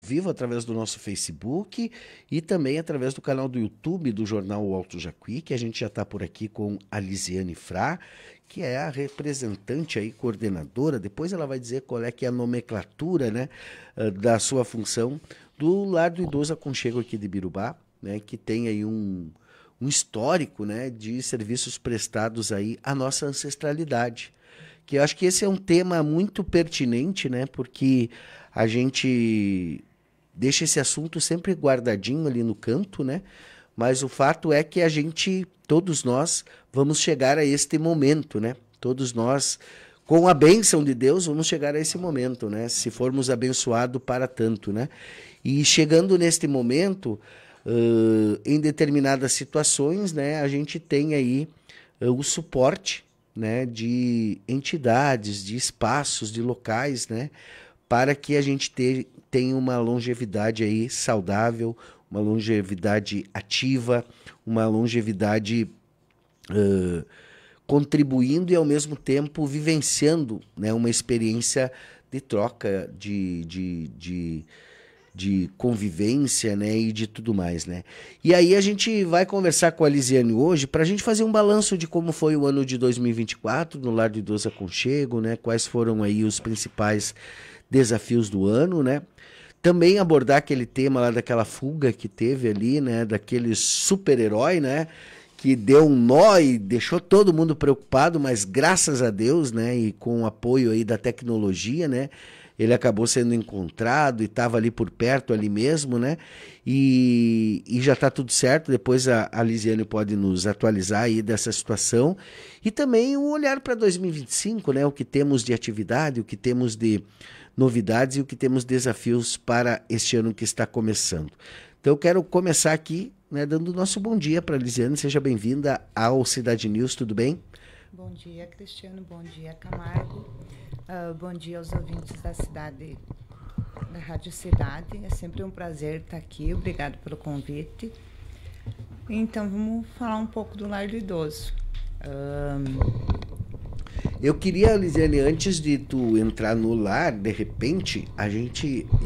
Vivo através do nosso Facebook e também através do canal do YouTube do Jornal O Alto Jacuí, que a gente já está por aqui com a Lisiane Frá, que é a representante aí, coordenadora, depois ela vai dizer qual é que é a nomenclatura, né, da sua função do Lar do Idoso Aconchego aqui de Birubá, né, que tem aí um histórico, né, de serviços prestados aí à nossa ancestralidade, que eu acho que esse é um tema muito pertinente, né, porque a gente deixa esse assunto sempre guardadinho ali no canto, né? Mas o fato é que a gente, todos nós, vamos chegar a este momento, né? Todos nós, com a bênção de Deus, vamos chegar a esse momento, né? Se formos abençoados para tanto, né? E chegando neste momento, em determinadas situações, né? A gente tem aí o suporte, né? De entidades, de espaços, de locais, né? Para que a gente tenha uma longevidade aí saudável, uma longevidade ativa, uma longevidade contribuindo e ao mesmo tempo vivenciando, né, uma experiência de troca, de convivência, né, e de tudo mais, né. E aí a gente vai conversar com a Lisiane hoje para a gente fazer um balanço de como foi o ano de 2024 no Lar do Idoso Aconchego, né, quais foram aí os principais desafios do ano, né? Também abordar aquele tema lá daquela fuga que teve ali, né? Daquele super-herói, né? Que deu um nó e deixou todo mundo preocupado, mas graças a Deus, né? E com o apoio aí da tecnologia, né? Ele acabou sendo encontrado e estava ali por perto, ali mesmo, né? E já está tudo certo. Depois a Lisiane pode nos atualizar aí dessa situação. E também um olhar para 2025, né? O que temos de atividade, o que temos de novidades e o que temos desafios para este ano que está começando. Então eu quero começar aqui, né, dando o nosso bom dia para a Lisiane. Seja bem-vinda ao Cidade News, tudo bem? Bom dia, Cristiano. Bom dia, Camargo. Bom dia aos ouvintes da cidade, da Rádio Cidade. É sempre um prazer estar aqui. Obrigado pelo convite. Então, vamos falar um pouco do Lar do Idoso. Eu queria, Lisiane, antes de tu entrar no lar, de repente,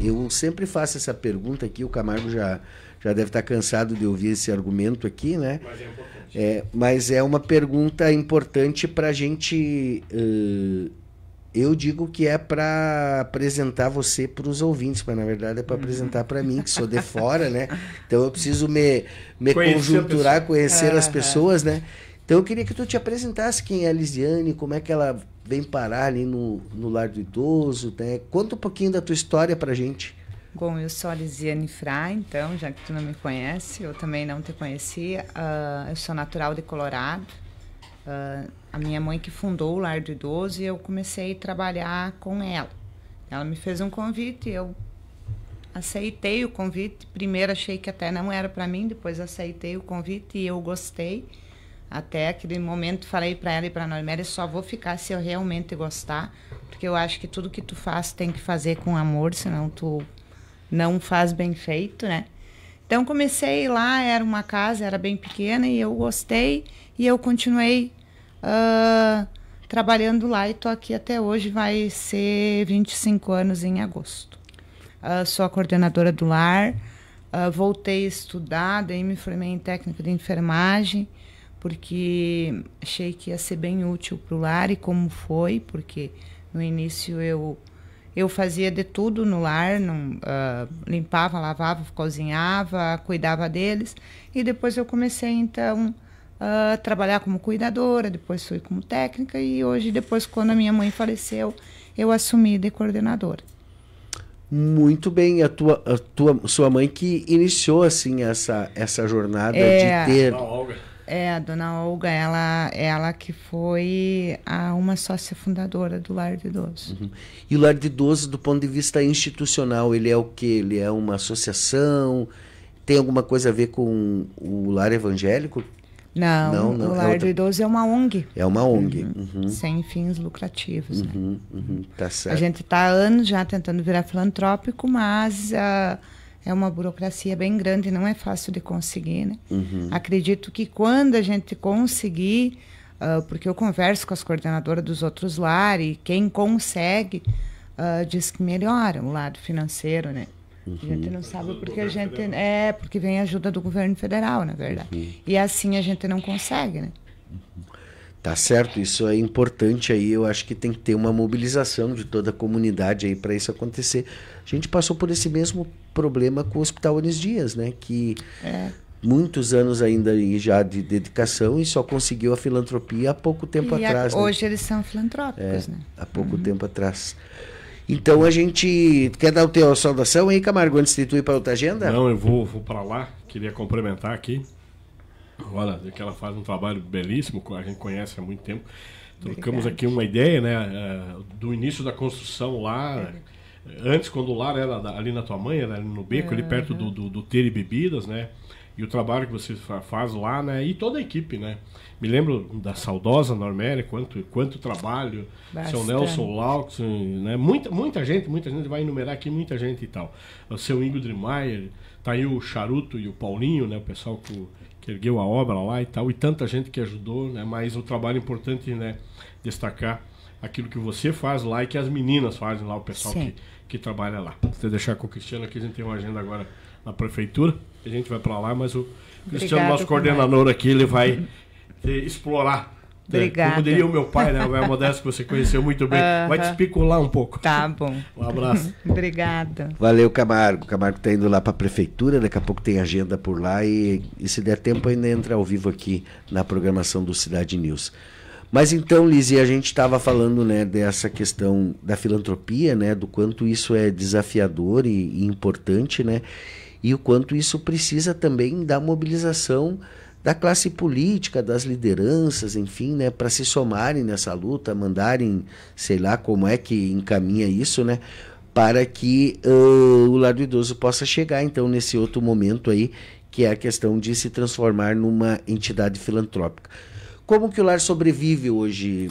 eu sempre faço essa pergunta aqui, o Camargo já deve estar cansado de ouvir esse argumento aqui, né? Mas é importante. Mas é uma pergunta importante para a gente. Eu digo que é para apresentar você para os ouvintes, mas na verdade é para apresentar para mim, que sou de fora, né? Então eu preciso me conjunturar, conhecer as pessoas, né? Então eu queria que tu te apresentasse quem é a Lisiane, como é que ela vem parar ali no Lar do Idoso, né? Conta um pouquinho da tua história pra gente. Bom, eu sou a Lisiane Frá, então, já que tu não me conhece, eu também não te conhecia. Eu sou natural de Colorado. A minha mãe que fundou o Lar do Idoso e eu comecei a trabalhar com ela. Ela me fez um convite, eu aceitei o convite. Primeiro achei que até não era para mim, depois aceitei o convite e eu gostei. Até aquele momento falei para ela e para a Normélia, só vou ficar se eu realmente gostar, porque eu acho que tudo que tu faz tem que fazer com amor, senão tu não faz bem feito, né? Então comecei lá, era uma casa, era bem pequena e eu gostei e eu continuei trabalhando lá e tô aqui até hoje, vai ser 25 anos em agosto. Sou a coordenadora do lar, voltei a estudar, daí me formei em técnica de enfermagem, porque achei que ia ser bem útil para o lar e como foi, porque no início eu fazia de tudo no lar, limpava, lavava, cozinhava, cuidava deles, e depois eu comecei então a trabalhar como cuidadora, depois fui como técnica e hoje, depois quando a minha mãe faleceu, eu assumi de coordenadora. Muito bem, sua mãe que iniciou assim essa jornada de ter... A dona Olga, ela que foi uma sócia fundadora do Lar do Idoso. Uhum. E o Lar do Idoso, do ponto de vista institucional, ele é o quê? Ele é uma associação? Tem alguma coisa a ver com o lar evangélico? Não, o Lar do Idoso é uma ONG. É uma ONG. Uhum. Sem fins lucrativos. Né? Tá certo. A gente está há anos já tentando virar filantrópico, mas... é uma burocracia bem grande e não é fácil de conseguir, né? Acredito que quando a gente conseguir, porque eu converso com as coordenadoras dos outros lares, e quem consegue diz que melhora o lado financeiro, né? A gente não sabe porque a gente... porque vem ajuda do governo federal, na verdade. E assim a gente não consegue, né? Tá certo, isso é importante aí, eu acho que tem que ter uma mobilização de toda a comunidade aí para isso acontecer. A gente passou por esse mesmo problema com o Hospital Anis Dias, né? Que muitos anos ainda já de dedicação e só conseguiu a filantropia há pouco tempo atrás. Hoje eles são filantrópicos, né? Há pouco tempo atrás. Então a gente... Quer dar a tua saudação aí, Camargo, antes de tu ir para outra agenda? Não, eu vou para lá, queria complementar aqui. Olha, que ela faz um trabalho belíssimo, a gente conhece há muito tempo. Trocamos aqui uma ideia, né, do início da construção lá. Antes, quando o lar era ali na tua mãe, era ali no beco, ali perto do Ter e Bebidas, né? E o trabalho que você faz lá, né? E toda a equipe, né? Me lembro da saudosa Norméria, quanto trabalho, seu Nelson Laux, né? Muita gente vai enumerar aqui, muita gente e tal. O seu Ingo Dremeyer, tá aí o Charuto e o Paulinho, né? O pessoal que ergueu a obra lá e tal, e tanta gente que ajudou, né? Mas o trabalho importante, né? Destacar aquilo que você faz lá e que as meninas fazem lá, o pessoal que trabalha lá. Se deixar com o Cristiano aqui, a gente tem uma agenda agora na prefeitura, a gente vai para lá, mas o Cristiano, nosso coordenador aqui, ele vai explorar. Obrigada. Como diria o meu pai, né? O Velho Modesto, que você conheceu muito bem. Vai te especular um pouco. Tá bom. Um abraço. Obrigada. Valeu, Camargo. O Camargo tá indo lá para a prefeitura, daqui a pouco tem agenda por lá e se der tempo ainda entra ao vivo aqui na programação do Cidade News. Mas então, Lizzie, a gente estava falando, né, dessa questão da filantropia, né, do quanto isso é desafiador e importante, né, e o quanto isso precisa também da mobilização da classe política, das lideranças, enfim, né, para se somarem nessa luta, mandarem, sei lá como é que encaminha isso, né, para que o lar do idoso possa chegar, então, nesse outro momento aí, que é a questão de se transformar numa entidade filantrópica. Como que o lar sobrevive hoje?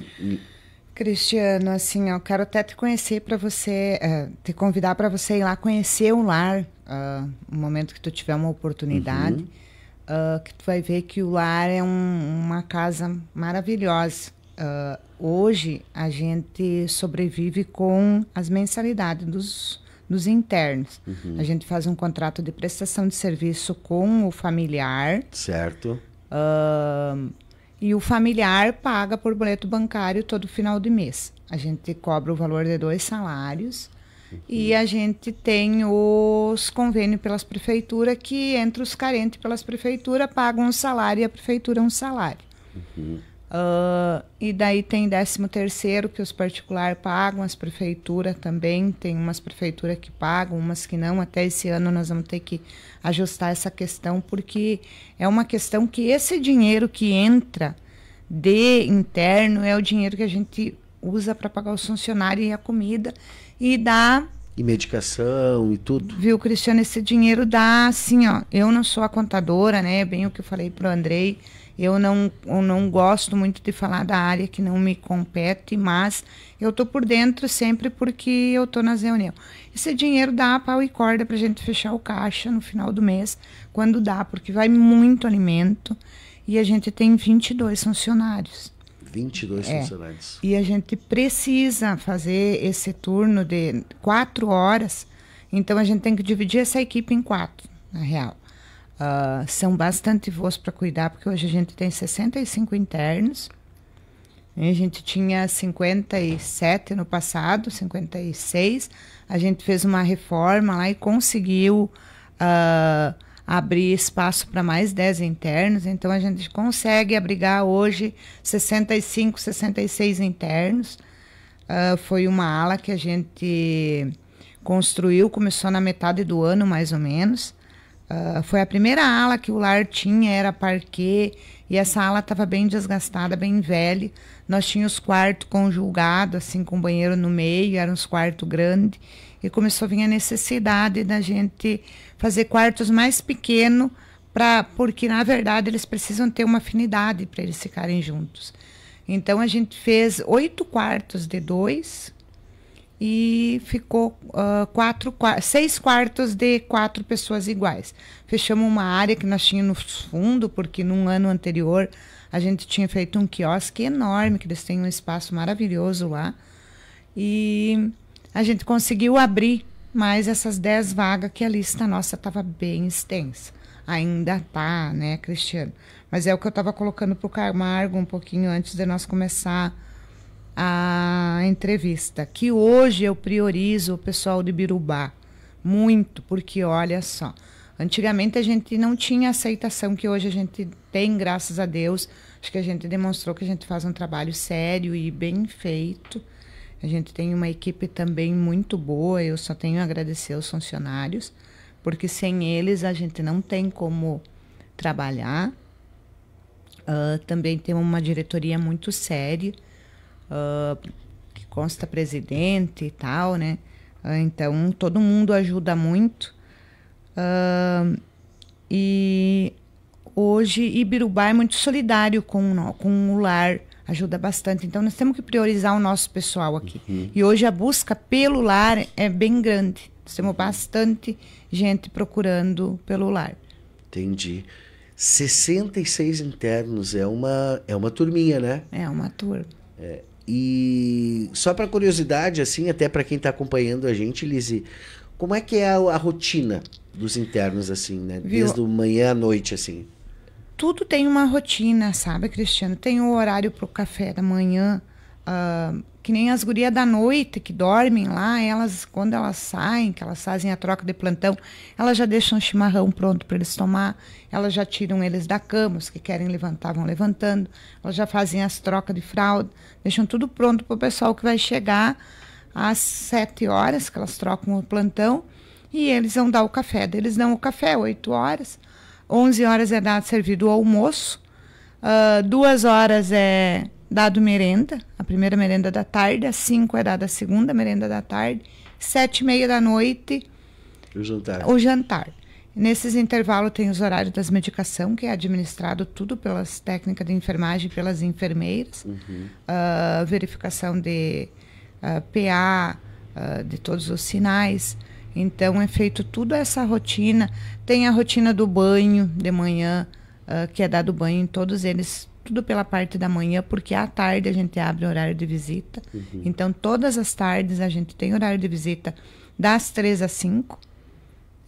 Cristiano, assim, eu quero até te conhecer para você, te convidar para você ir lá conhecer o lar, no momento que tu tiver uma oportunidade, que tu vai ver que o lar é uma casa maravilhosa. Hoje a gente sobrevive com as mensalidades dos internos. A gente faz um contrato de prestação de serviço com o familiar. Certo. E o familiar paga por boleto bancário todo final de mês. A gente cobra o valor de 2 salários e a gente tem os convênios pelas prefeituras que, entre os carentes pelas prefeituras, pagam um salário e a prefeitura um salário. E daí tem 13º que os particulares pagam, as prefeituras também, tem umas prefeituras que pagam, umas que não. Até esse ano nós vamos ter que ajustar essa questão, porque é uma questão que esse dinheiro que entra de interno é o dinheiro que a gente usa para pagar os funcionários e a comida e dá... E medicação e tudo. Viu, Cristiano, esse dinheiro dá assim, ó, eu não sou a contadora, né, bem o que eu falei pro Andrei, eu não gosto muito de falar da área que não me compete, mas eu tô por dentro sempre porque eu tô nas reuniões. Esse dinheiro dá pau e corda pra gente fechar o caixa no final do mês, quando dá, porque vai muito alimento e a gente tem 22 funcionários. 22 funcionários. E a gente precisa fazer esse turno de 4 horas, então a gente tem que dividir essa equipe em 4, na real. São bastante voos para cuidar, porque hoje a gente tem 65 internos. A gente tinha 57 no passado, 56. A gente fez uma reforma lá e conseguiu abrir espaço para mais 10 internos. Então, a gente consegue abrigar hoje 65, 66 internos. Foi uma ala que a gente construiu, começou na metade do ano, mais ou menos. Foi a primeira ala que o lar tinha, era parquet, e essa ala estava bem desgastada, bem velha. Nós tínhamos quarto conjugado, assim, com banheiro no meio, eram uns quartos grandes, e começou a vir a necessidade da gente fazer quartos mais pequenos, porque, na verdade, eles precisam ter uma afinidade para eles ficarem juntos. Então, a gente fez 8 quartos de 2, e ficou 6 quartos de 4 pessoas iguais. Fechamos uma área que nós tínhamos no fundo, porque num ano anterior a gente tinha feito um quiosque enorme, que eles têm um espaço maravilhoso lá. E a gente conseguiu abrir mais essas 10 vagas que a lista nossa estava bem extensa. Ainda tá, né, Cristiano? Mas é o que eu estava colocando para o Camargo um pouquinho antes de nós começar a entrevista, que hoje eu priorizo o pessoal de Birubá muito, porque olha só, antigamente a gente não tinha a aceitação que hoje a gente tem, graças a Deus. Acho que a gente demonstrou que a gente faz um trabalho sério e bem feito. A gente tem uma equipe também muito boa, eu só tenho a agradecer aos funcionários, porque sem eles a gente não tem como trabalhar. Também temos uma diretoria muito séria, que consta presidente e tal, né? Então, todo mundo ajuda muito. E hoje, Ibirubá é muito solidário com o lar, ajuda bastante. Então, nós temos que priorizar o nosso pessoal aqui. E hoje a busca pelo lar é bem grande. Nós temos bastante gente procurando pelo lar. Entendi. 66 internos, é uma turminha, né? É uma turma. E só para curiosidade, assim, até para quem está acompanhando a gente, Lise, como é que é a rotina dos internos, assim, né? Desde manhã à noite, assim. Tudo tem uma rotina, sabe, Cristiano? Tem o horário para o café da manhã, que nem as gurias da noite que dormem lá, elas, quando elas saem, que elas fazem a troca de plantão, elas já deixam o chimarrão pronto para eles tomar, elas já tiram eles da cama, os que querem levantar vão levantando, elas já fazem as trocas de fralda, deixam tudo pronto para o pessoal que vai chegar às 7 horas, que elas trocam o plantão, e eles vão dar o café. Eles dão o café 8 horas, 11 horas é dado servido o almoço, 2 horas é dado merenda, a primeira merenda da tarde, às 5 é dada a segunda merenda da tarde, 7h30 da noite, o jantar. Nesses intervalos tem os horários das medicação, que é administrado tudo pelas técnicas de enfermagem, pelas enfermeiras, verificação de PA, de todos os sinais. Então é feito tudo essa rotina. Tem a rotina do banho de manhã, que é dado banho em todos eles, tudo pela parte da manhã, porque à tarde a gente abre horário de visita. Então todas as tardes a gente tem horário de visita das 3 às 5.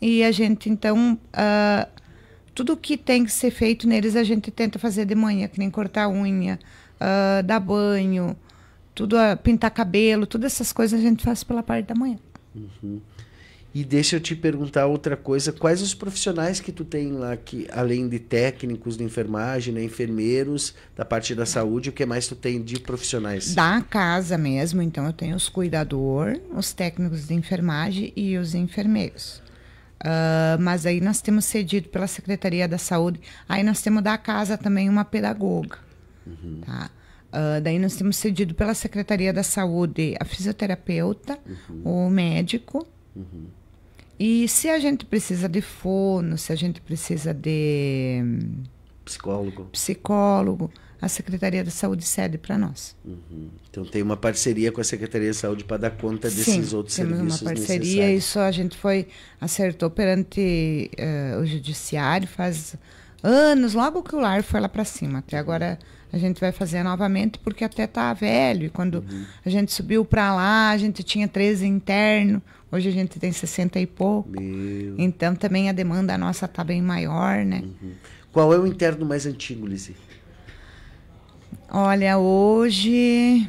E a gente, então, tudo que tem que ser feito neles a gente tenta fazer de manhã, que nem cortar unha, dar banho, tudo, pintar cabelo, todas essas coisas a gente faz pela parte da manhã. E deixa eu te perguntar outra coisa, quais os profissionais que tu tem lá, que além de técnicos de enfermagem, né, enfermeiros, da parte da saúde, o que mais tu tem de profissionais? Da casa mesmo, então eu tenho os cuidadores, os técnicos de enfermagem e os enfermeiros. Mas aí nós temos cedido pela Secretaria da Saúde, aí nós temos da casa também uma pedagoga. Tá? Daí nós temos cedido pela Secretaria da Saúde a fisioterapeuta, o médico. E se a gente precisa de fono, se a gente precisa de psicólogo, a Secretaria da Saúde cede para nós. Então tem uma parceria com a Secretaria da Saúde para dar conta desses outros serviços necessários. Sim, temos uma parceria, isso a gente acertou perante o Judiciário faz anos, logo que o lar foi lá para cima. Até agora a gente vai fazer novamente, porque até tá velho. E quando a gente subiu para lá, a gente tinha 13 internos, hoje a gente tem 60 e pouco. Então também a demanda nossa tá bem maior, né? Qual é o interno mais antigo, Lise? Olha, hoje,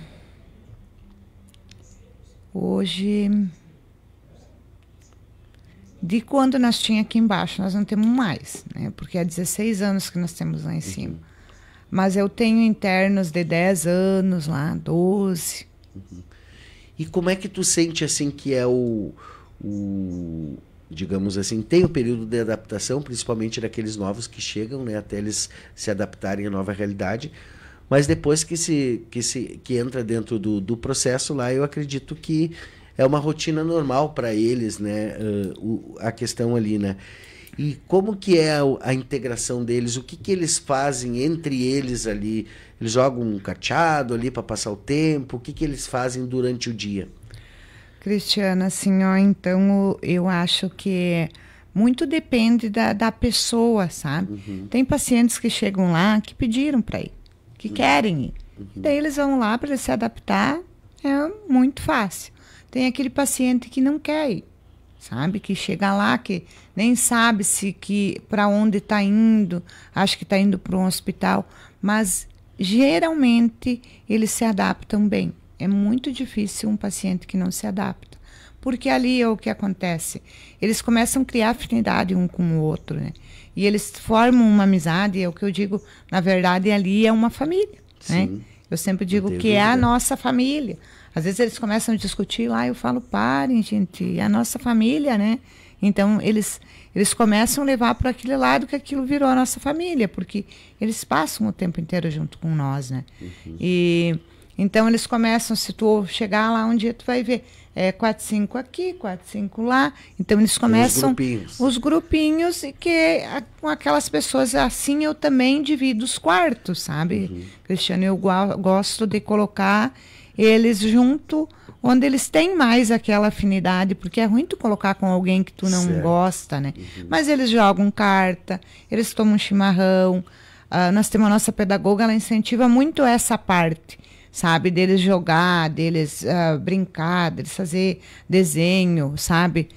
de quando nós tínhamos aqui embaixo, nós não temos mais, né? Porque há 16 anos que nós temos lá em cima. Mas eu tenho internos de 10 anos lá, 12. E como é que tu sente, assim, que é digamos assim, tem o período de adaptação, principalmente daqueles novos que chegam, né? Até eles se adaptarem à nova realidade. Mas depois que entra dentro do processo lá, eu acredito que é uma rotina normal para eles, né? A questão ali, né? E como que é a integração deles? O que eles fazem entre eles ali? Eles jogam um cateado ali para passar o tempo? O que eles fazem durante o dia? Cristiana, assim, então eu acho que muito depende da pessoa, sabe? Tem pacientes que chegam lá que pediram para ir, que querem ir. Daí eles vão lá para se adaptar, é muito fácil. Tem aquele paciente que não quer ir. sabe? Que chega lá, que nem sabe se que para onde está indo, acha que está indo para um hospital, mas geralmente eles se adaptam bem. É muito difícil um paciente que não se adapta, porque ali é o que acontece. Eles começam a criar afinidade um com o outro, né? E eles formam uma amizade, é o que eu digo, na verdade ali é uma família, né? Eu sempre digo que é a nossa família. Às vezes eles começam a discutir lá, eu falo, parem, gente, é a nossa família, né? Então, eles começam a levar para aquele lado que aquilo virou a nossa família, porque eles passam o tempo inteiro junto com nós, né? E então, eles começam, se tu chegar lá um dia, tu vai ver, 4, 5 aqui, 4, 5 lá. Então, eles começam os grupinhos e com aquelas pessoas, assim, eu também divido os quartos, sabe? Cristiano, eu gosto de colocar eles junto onde eles têm mais aquela afinidade, porque é ruim tu colocar com alguém que tu não gosta, né? Mas eles jogam carta, eles tomam chimarrão. Nós temos a nossa pedagoga, ela incentiva muito essa parte, sabe? Deles jogar, deles brincar, deles fazer desenho, sabe?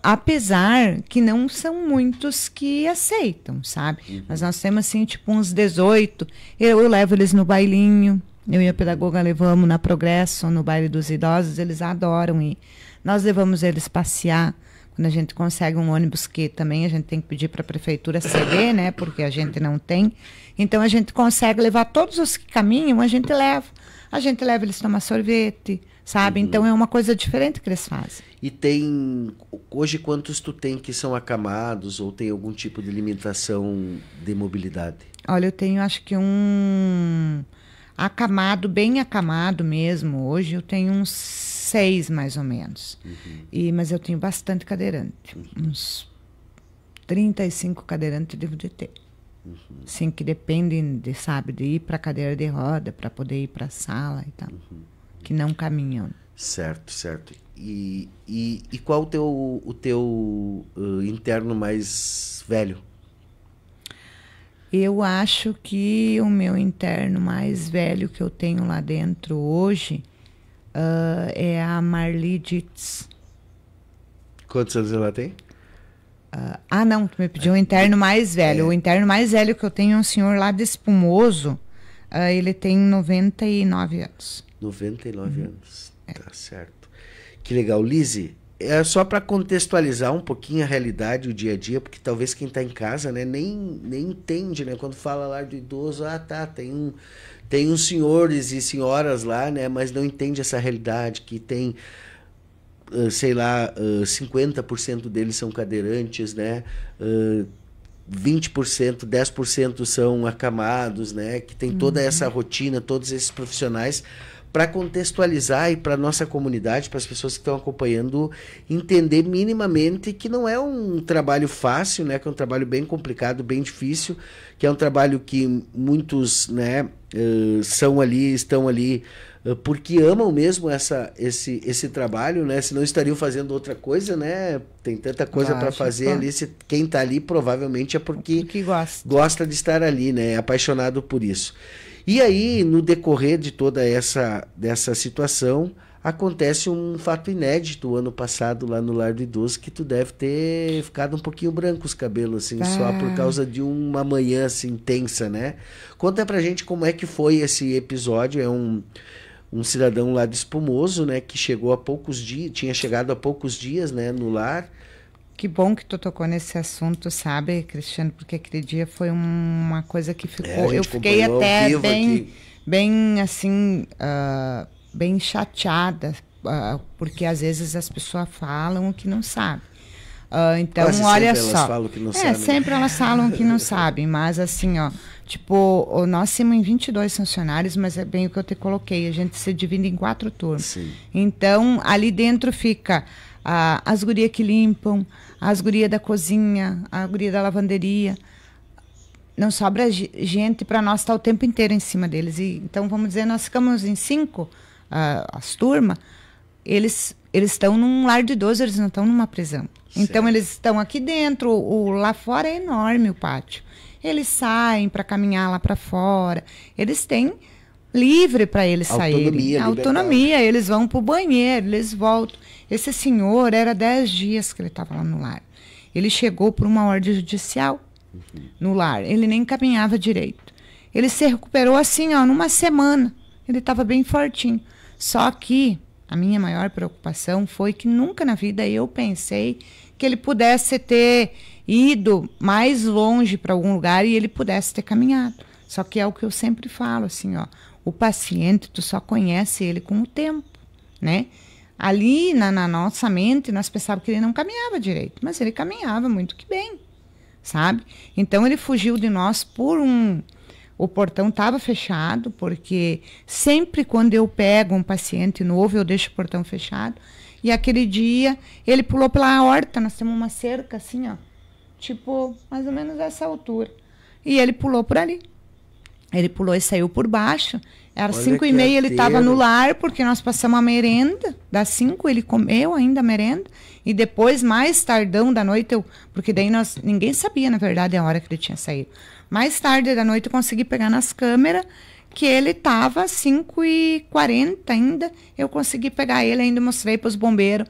Apesar que não são muitos que aceitam, sabe? Mas nós temos, assim, tipo uns 18. Eu levo eles no bailinho. Eu e a pedagoga levamos na Progresso, no baile dos idosos, eles adoram ir. Nós levamos eles passear, quando a gente consegue um ônibus, que também a gente tem que pedir para a prefeitura ceder, né, porque a gente não tem. Então a gente consegue levar todos os que caminham, a gente leva. A gente leva eles tomar sorvete, sabe? Então é uma coisa diferente que eles fazem. E tem, hoje quantos tu tem que são acamados ou tem algum tipo de limitação de mobilidade? Olha, eu tenho acho que acamado, bem acamado mesmo. Hoje eu tenho uns 6 mais ou menos. Mas eu tenho bastante cadeirante. Uns 35 cadeirantes eu devo de ter. Sim, que dependem de, sabe, de ir para cadeira de roda para poder ir para a sala e tal. Que não caminham. Certo. E qual o teu interno mais velho? Eu acho que o meu interno mais velho que eu tenho lá dentro hoje é a Marli Ditz. Quantos anos ela tem? Não, tu me pediu o interno mais velho. O interno mais velho que eu tenho é um senhor lá de Espumoso. Ele tem 99 anos. 99 anos, tá certo. Que legal. Lise, é só para contextualizar um pouquinho a realidade, o dia a dia, porque talvez quem está em casa, né, nem entende, né? Quando fala lá do idoso, tem uns senhores e senhoras lá, né, mas não entende essa realidade, que tem, sei lá, 50% deles são cadeirantes, né? 20%, 10% são acamados, né? Que tem toda essa rotina, todos esses profissionais, para contextualizar e para a nossa comunidade, para as pessoas que estão acompanhando, entender minimamente que não é um trabalho fácil, né? Que é um trabalho bem complicado, bem difícil, que é um trabalho que muitos, né, estão ali porque amam mesmo esse trabalho, né? Se não estariam fazendo outra coisa, né? Tem tanta coisa para fazer ali. Quem está ali provavelmente é porque gosta de estar ali, né? É apaixonado por isso. E aí, no decorrer de toda dessa situação, acontece um fato inédito ano passado lá no Lar do Idoso, que tu deve ter ficado um pouquinho branco os cabelos, assim, só por causa de uma manhã assim, intensa, né? Conta pra gente como é que foi esse episódio. É um cidadão lá de Espumoso, né, que chegou há poucos dias, tinha chegado há poucos dias, né, no lar. Que bom que tu tocou nesse assunto, sabe, Cristiano, porque aquele dia foi uma coisa que ficou... eu fiquei até bem assim, bem chateada, porque às vezes as pessoas falam o que não sabem. Então, quase olha sempre só. Elas falam que não sabem. Sempre elas falam que não sabem, mas assim, ó, tipo, nós temos 22 funcionários, mas é bem o que eu te coloquei, a gente se divide em 4 turnos. Sim. Então, ali dentro fica as gurias que limpam, as gurias da cozinha, a guria da lavanderia. Não sobra gente para nós estar o tempo inteiro em cima deles. Então, vamos dizer, nós ficamos em 5, as turmas, eles estão num lar de idoso, eles não estão numa prisão. Certo. Então, eles estão aqui dentro, lá fora é enorme o pátio. Eles saem para caminhar lá para fora. Eles têm livre para eles saírem. Autonomia, Autonomia, eles vão para o banheiro, eles voltam. Esse senhor, era 10 dias que ele estava lá no lar. Ele chegou por uma ordem judicial no lar. Ele nem caminhava direito. Ele se recuperou assim, ó, numa semana. Ele estava bem fortinho. Só que a minha maior preocupação foi que nunca na vida eu pensei que ele pudesse ter ido mais longe para algum lugar e ele pudesse ter caminhado. Só que é o que eu sempre falo, assim, ó, o paciente, tu só conhece ele com o tempo, né? Ali na nossa mente, nós pensávamos que ele não caminhava direito, mas ele caminhava muito que bem, sabe? Então ele fugiu de nós por o portão estava fechado, porque sempre quando eu pego um paciente novo, eu deixo o portão fechado. E aquele dia, ele pulou pela horta, nós temos uma cerca assim, ó, tipo, mais ou menos essa altura. E ele pulou por ali. Ele pulou e saiu por baixo. Era 5h30, ele estava no lar, porque nós passamos a merenda. Das 5 ele comeu ainda a merenda. E depois, mais tardão da noite, porque daí ninguém sabia, na verdade, a hora que ele tinha saído. Mais tarde da noite eu consegui pegar nas câmeras que ele estava 5h40 ainda. Eu consegui pegar ele, ainda mostrei para os bombeiros.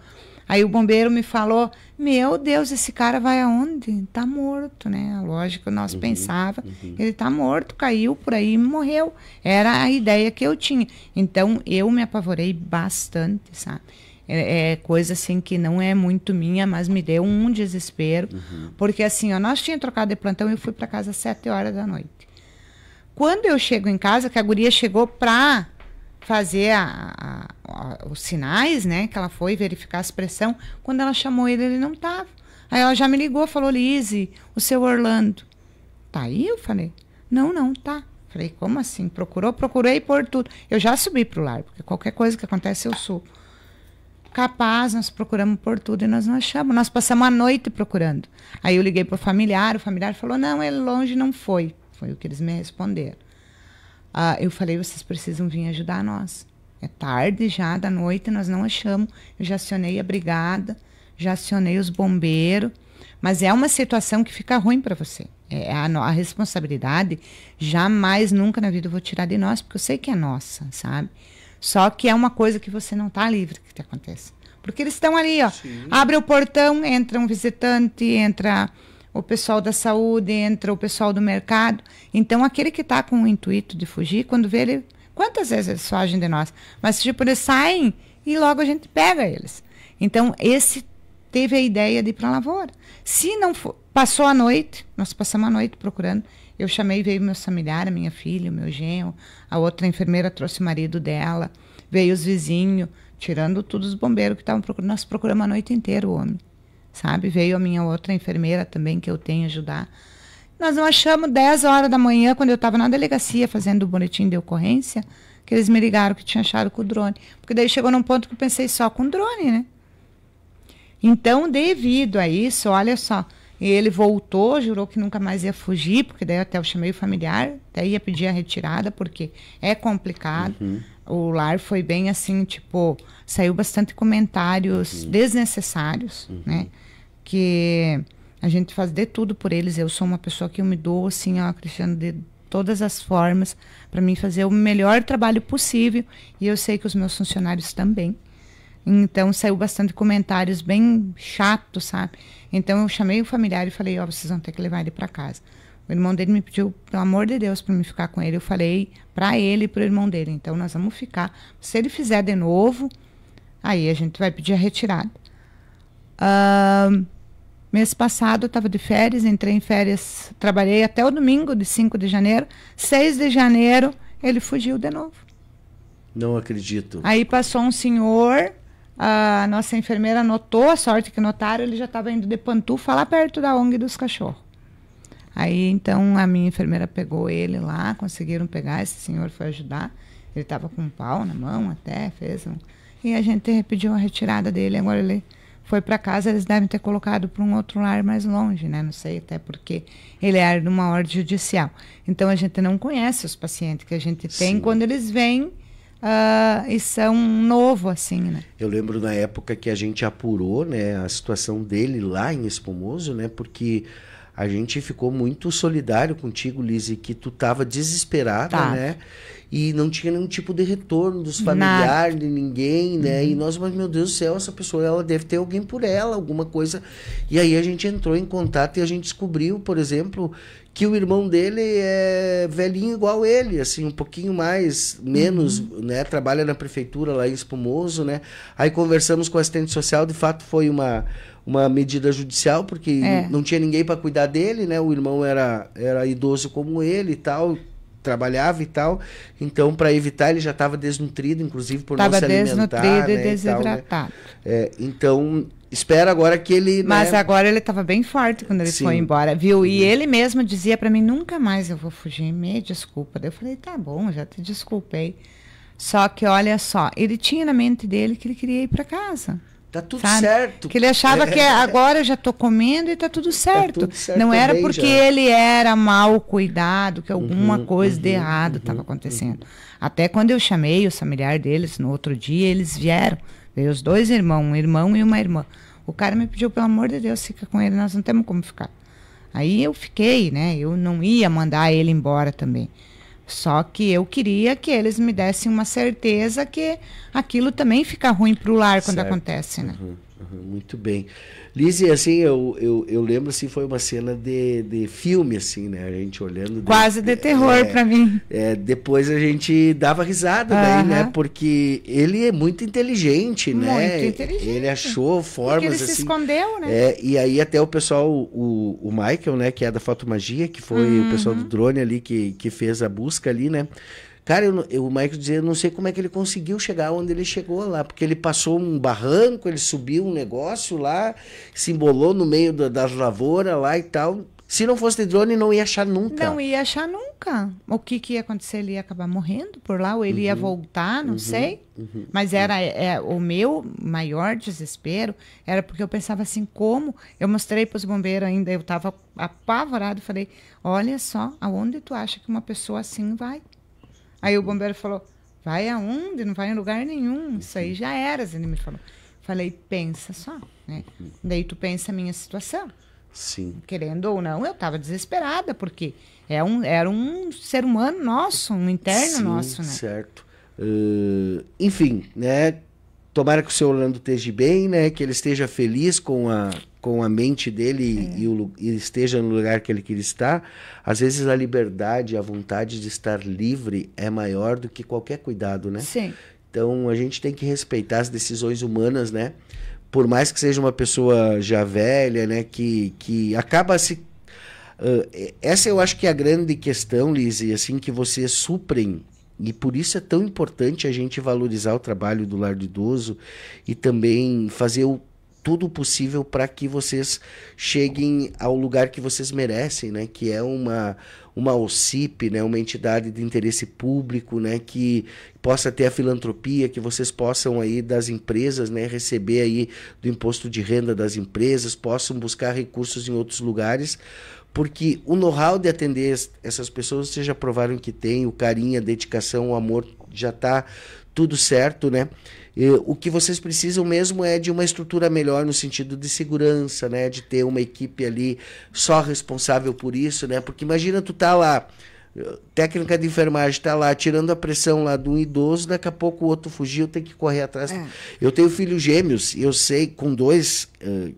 Aí o bombeiro me falou, meu Deus, esse cara vai aonde? Tá morto, né? Lógico, nós pensava, ele tá morto, caiu por aí e morreu. Era a ideia que eu tinha. Então, eu me apavorei bastante, sabe? É coisa assim que não é muito minha, mas me deu um desespero. Porque assim, ó, nós tínhamos trocado de plantão e eu fui para casa às 7 horas da noite. Quando eu chego em casa, que a guria chegou para fazer os sinais, né? Que ela foi verificar a expressão. Quando ela chamou ele, ele não estava. Aí ela já me ligou, falou, Lise, o seu Orlando. Tá aí? Eu falei, não, tá. Falei, como assim? Procurei por tudo. Eu já subi pro lar, porque qualquer coisa que acontece eu subo. Capaz, nós procuramos por tudo e nós não achamos. Nós passamos a noite procurando. Aí eu liguei pro familiar, o familiar falou, não, ele longe não foi. Foi o que eles me responderam. Eu falei, vocês precisam vir ajudar nós. É tarde já da noite, nós não achamos. Eu já acionei a brigada, já acionei os bombeiros. Mas é uma situação que fica ruim para você. A responsabilidade, jamais, nunca na vida eu vou tirar de nós, porque eu sei que é nossa, sabe? Só que é uma coisa que você não está livre que te aconteça. Porque eles estão ali, ó. Sim. Abre o portão, entra um visitante, entra o pessoal da saúde, entra o pessoal do mercado. Então, aquele que está com o intuito de fugir, quando vê ele... Quantas vezes eles fogem de nós? Mas, tipo, eles saem e logo a gente pega eles. Então, esse teve a ideia de ir para a lavoura. Se não for... Passou a noite, nós passamos a noite procurando. Eu chamei, veio meu familiar, a minha filha, o meu genro, a outra enfermeira trouxe o marido dela, veio os vizinhos, tirando todos os bombeiros que estavam procurando. Nós procuramos a noite inteira o homem, sabe? Veio a minha outra enfermeira também, que eu tenho ajudar. Nós não achamos 10 horas da manhã, quando eu estava na delegacia fazendo o boletim de ocorrência, que eles me ligaram que tinha achado com o drone. Porque daí chegou num ponto que eu pensei só com o drone, né? Então, devido a isso, olha só... E ele voltou, jurou que nunca mais ia fugir, porque daí até eu chamei o familiar, daí ia pedir a retirada, porque é complicado. O lar foi bem assim, tipo, saiu bastante comentários desnecessários, né? Que a gente faz de tudo por eles. Eu sou uma pessoa que eu me dou, assim, ó, Cristiano, de todas as formas, para mim fazer o melhor trabalho possível. E eu sei que os meus funcionários também. Então, saiu bastante comentários bem chatos, sabe? Então, eu chamei o familiar e falei, ó, vocês vão ter que levar ele para casa. O irmão dele me pediu, pelo amor de Deus, para mim ficar com ele. Eu falei para ele e para o irmão dele, então nós vamos ficar. Se ele fizer de novo, aí a gente vai pedir a retirada. Mês passado, eu estava de férias, entrei em férias, trabalhei até o domingo, de 5 de janeiro. 6 de janeiro, ele fugiu de novo. Não acredito. Aí passou um senhor... A nossa enfermeira notou, a sorte que notaram, ele já estava indo de pantufa lá perto da ONG dos cachorros. Aí, então, a minha enfermeira pegou ele lá, conseguiram pegar, esse senhor foi ajudar. Ele estava com um pau na mão até, fez um... E a gente pediu a retirada dele, agora ele foi para casa, eles devem ter colocado para um outro lar mais longe, né? Não sei, até porque ele é de uma ordem judicial. Então, a gente não conhece os pacientes que a gente tem. Sim. Quando eles vêm... e são novo, assim, né? Eu lembro na época que a gente apurou, né, a situação dele lá em Espumoso, né, porque a gente ficou muito solidário contigo, Lise, que tu estava desesperada, né? E não tinha nenhum tipo de retorno dos familiares, de ninguém, né? E nós, mas meu Deus do céu, essa pessoa, ela deve ter alguém por ela, alguma coisa. E aí a gente entrou em contato e a gente descobriu, por exemplo, que o irmão dele é velhinho igual ele, assim, um pouquinho mais, menos, né? Trabalha na prefeitura lá em Espumoso, né? Aí conversamos com o assistente social, de fato foi uma medida judicial, porque não tinha ninguém para cuidar dele, né? O irmão era idoso como ele e tal, trabalhava e tal, então para evitar, ele já estava desnutrido, inclusive por não se alimentar, desnutrido, né, e desidratado. E tal, né? Então espera agora que ele, mas né? Agora ele estava bem forte quando ele foi embora, viu? E ele mesmo dizia para mim, nunca mais eu vou fugir, me desculpa. Daí eu falei, tá bom, já te desculpei. Só que olha só, ele tinha na mente dele que ele queria ir para casa. Tá tudo certo. Que ele achava que agora eu já estou comendo e tá tudo certo. Tá tudo certo. Não era porque ele era mal cuidado, que alguma coisa de errado estava acontecendo. Até quando eu chamei os familiares deles, no outro dia, eles vieram. Veio os 2 irmãos, um irmão e uma irmã. O cara me pediu, pelo amor de Deus, fica com ele, nós não temos como ficar. Aí eu fiquei, né? Eu não ia mandar ele embora também. Só que eu queria que eles me dessem uma certeza que aquilo também fica ruim para o lar quando acontece, né? Muito bem. Lise, assim, eu lembro, assim, foi uma cena de filme, assim, né? A gente olhando... Quase de terror para mim. Depois a gente dava risada daí, né? Porque ele é muito inteligente, né? Muito inteligente. Ele achou formas, porque ele assim... se escondeu, né? E aí até o pessoal, o Michael, né? Que é da Fotomagia, que foi o pessoal do drone ali que fez a busca ali, né? Cara, o Michael dizia, eu não sei como é que ele conseguiu chegar onde ele chegou lá, porque ele passou um barranco, ele subiu um negócio lá, se embolou no meio das lavouras lá e tal. Se não fosse de drone, não ia achar nunca. Não ia achar nunca. O que ia acontecer? Ele ia acabar morrendo por lá, ou ele ia voltar, não sei. Mas era o meu maior desespero, era porque eu pensava assim, como? Eu mostrei para os bombeiros ainda, eu estava apavorado, falei, olha só, aonde tu acha que uma pessoa assim vai? Aí o bombeiro falou, vai aonde? Não vai em lugar nenhum. Isso aí já era, ele me falou. Falei, pensa só, né? Daí tu pensa a minha situação. Sim. Querendo ou não, eu estava desesperada, porque era um ser humano nosso, um interno nosso, né? Certo. Enfim, né? Tomara que o seu Orlando esteja bem, né? Que ele esteja feliz com a mente dele e esteja no lugar que ele queria estar. Às vezes a liberdade, a vontade de estar livre é maior do que qualquer cuidado, né? Sim. Então a gente tem que respeitar as decisões humanas, né? Por mais que seja uma pessoa já velha, né? Que acaba se... essa eu acho que é a grande questão, Lise, assim, que vocês suprem. E por isso é tão importante a gente valorizar o trabalho do Lar do Idoso e também fazer tudo possível para que vocês cheguem ao lugar que vocês merecem, né? Que é uma OCIP, né? Uma entidade de interesse público, né? Que possa ter a filantropia, que vocês possam aí das empresas, né? Receber aí do imposto de renda das empresas, possam buscar recursos em outros lugares, porque o know-how de atender essas pessoas, vocês já provaram que tem, o carinho, a dedicação, o amor, já está tudo certo, né? O que vocês precisam mesmo é de uma estrutura melhor no sentido de segurança, né? De ter uma equipe ali só responsável por isso, né? Porque imagina tu tá lá, técnica de enfermagem tá lá tirando a pressão lá de um idoso, daqui a pouco o outro fugiu, tem que correr atrás. Eu tenho filhos gêmeos, eu sei, com 2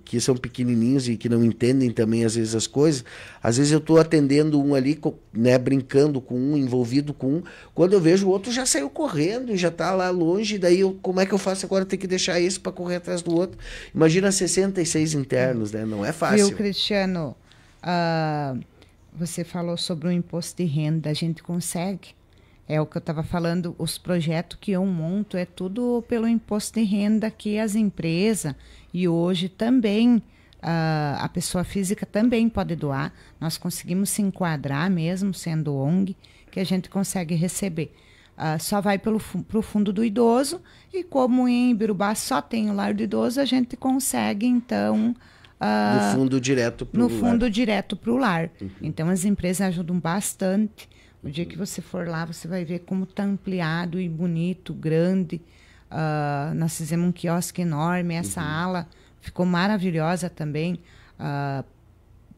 que são pequenininhos e que não entendem também às vezes as coisas. Às vezes eu tô atendendo um ali, né, brincando com um, envolvido com um, quando eu vejo o outro já saiu correndo e já tá lá longe, daí como é que eu faço agora? Ter que deixar esse para correr atrás do outro. Imagina 66 internos, né? Não é fácil. Viu, Cristiano? Você falou sobre o imposto de renda, a gente consegue. É o que eu estava falando, os projetos que eu monto é tudo pelo imposto de renda que as empresas, e hoje também a pessoa física também pode doar. Nós conseguimos se enquadrar mesmo sendo ONG, que a gente consegue receber. Só vai para o fundo do idoso, e como em Ibirubá só tem o Lar do Idoso, a gente consegue, então... no fundo direto para o lar. Então as empresas ajudam bastante. O dia que você for lá, você vai ver como está ampliado e bonito, grande. Nós fizemos um quiosque enorme, essa ala ficou maravilhosa também.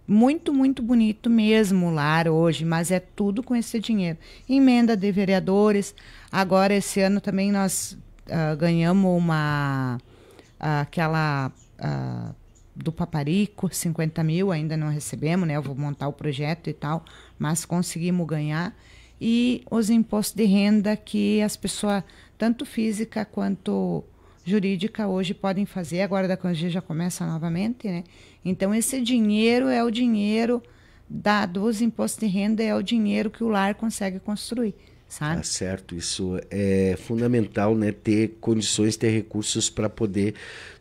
muito, muito bonito mesmo o lar hoje, mas é tudo com esse dinheiro. Emenda de vereadores. Agora, esse ano também nós ganhamos aquela do Paparico, 50 mil, ainda não recebemos, né? Eu vou montar o projeto e tal, mas conseguimos ganhar. E os impostos de renda que as pessoas, tanto física quanto jurídica, hoje podem fazer. Agora da Congia já começa novamente, né? Então, esse dinheiro é o dinheiro dos impostos de renda, é o dinheiro que o lar consegue construir, sabe? Tá certo, isso é fundamental, né? Ter condições, ter recursos para poder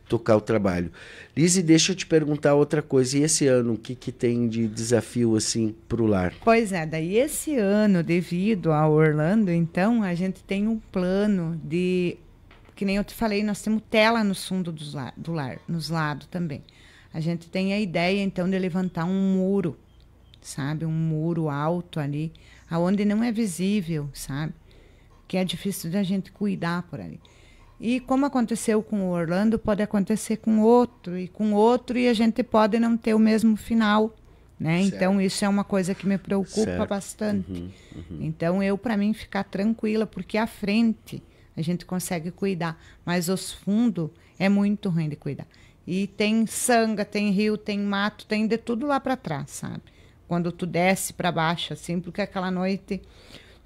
tocar o trabalho. Lise, deixa eu te perguntar outra coisa. E esse ano, o que tem de desafio assim para o lar? Pois é, daí esse ano, devido a Orlando, então, a gente tem um plano de, que nem eu te falei, nós temos tela no fundo do lar, nos lados também. A gente tem a ideia, então, de levantar um muro, sabe? Um muro alto ali, aonde não é visível, sabe? Que é difícil da gente cuidar por ali. E como aconteceu com o Orlando, pode acontecer com outro, e a gente pode não ter o mesmo final, né? Certo. Então, isso é uma coisa que me preocupa bastante. Então, para mim, ficar tranquila, porque à frente a gente consegue cuidar, mas os fundos é muito ruim de cuidar. E tem sanga, tem rio, tem mato, tem de tudo lá para trás, sabe? Quando tu desce para baixo, assim, porque aquela noite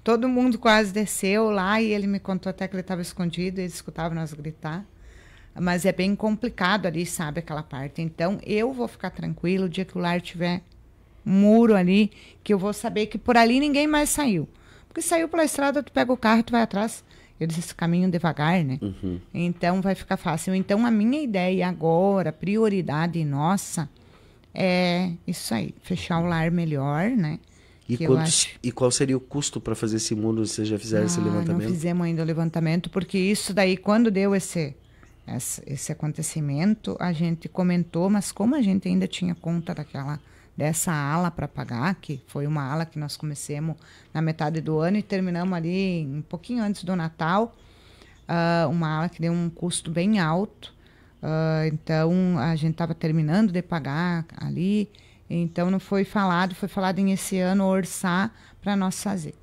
todo mundo quase desceu lá e ele me contou até que ele estava escondido, ele escutava nós gritar. Mas é bem complicado ali, sabe, aquela parte. Então, eu vou ficar tranquilo o dia que o lar tiver muro ali, que eu vou saber que por ali ninguém mais saiu. Porque saiu pela estrada, tu pega o carro, tu vai atrás. Eles caminham devagar, né? Então, vai ficar fácil. Então, a minha ideia agora, prioridade nossa, é isso aí. Fechar o lar melhor, né? E qual seria o custo para fazer esse muro? Vocês já fizeram esse levantamento? Não fizemos ainda o levantamento, porque isso daí, quando deu esse acontecimento, a gente comentou, mas como a gente ainda tinha conta dessa ala para pagar, que foi uma ala que nós começamos na metade do ano e terminamos ali um pouquinho antes do Natal, uma ala que deu um custo bem alto, então a gente estava terminando de pagar ali. Então, não foi falado em esse ano orçar para nós fazer.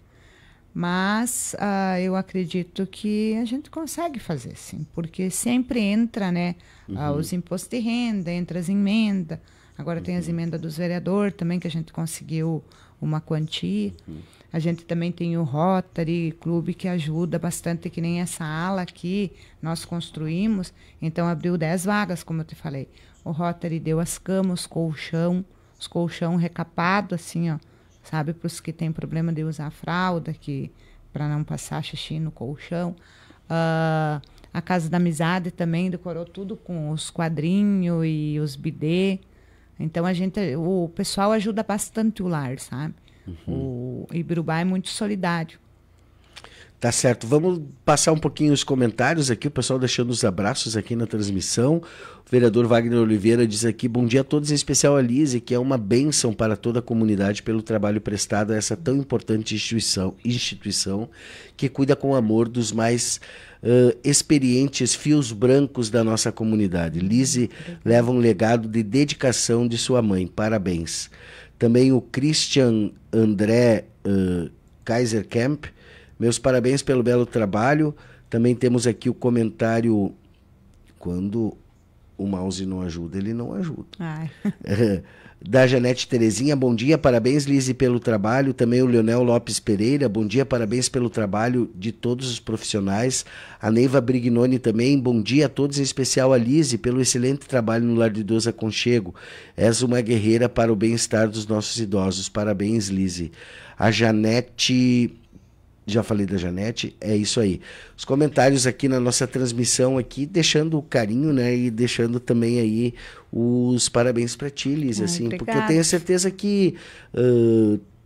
Mas eu acredito que a gente consegue fazer, sim, porque sempre entra, né, os impostos de renda, entra as emendas. Agora tem as emendas dos vereadores também, que a gente conseguiu uma quantia. A gente também tem o Rotary Clube, que ajuda bastante, que nem essa ala aqui nós construímos. Então, abriu 10 vagas, como eu te falei. O Rotary deu as camas, os colchão recapado, assim, ó, sabe, para os que têm problema de usar fralda, para não passar xixi no colchão. A Casa da Amizade também decorou tudo com os quadrinhos e os bidê. Então, o pessoal ajuda bastante o lar, sabe? O Ibirubá é muito solidário. Tá certo. Vamos passar um pouquinho os comentários aqui, o pessoal deixando os abraços aqui na transmissão. O vereador Wagner Oliveira diz aqui: bom dia a todos, em especial a Lise, que é uma bênção para toda a comunidade pelo trabalho prestado a essa tão importante instituição que cuida com amor dos mais experientes fios brancos da nossa comunidade. Lise leva um legado de dedicação de sua mãe. Parabéns. Também o Christian André Kaiserkamp: meus parabéns pelo belo trabalho. Também temos aqui o comentário: quando o mouse não ajuda, ele não ajuda. Da Janete Terezinha: bom dia, parabéns, Lise, pelo trabalho. Também o Leonel Lopes Pereira: bom dia, parabéns pelo trabalho de todos os profissionais. A Neiva Brignoni também: bom dia a todos, em especial a Lise, pelo excelente trabalho no Lar do Idoso Aconchego. És uma guerreira para o bem-estar dos nossos idosos. Parabéns, Lise. A Janete... Já falei da Janete, é isso aí. Os comentários aqui na nossa transmissão aqui, deixando o carinho, né, e deixando também aí os parabéns para ti, Lise, assim, porque eu tenho certeza que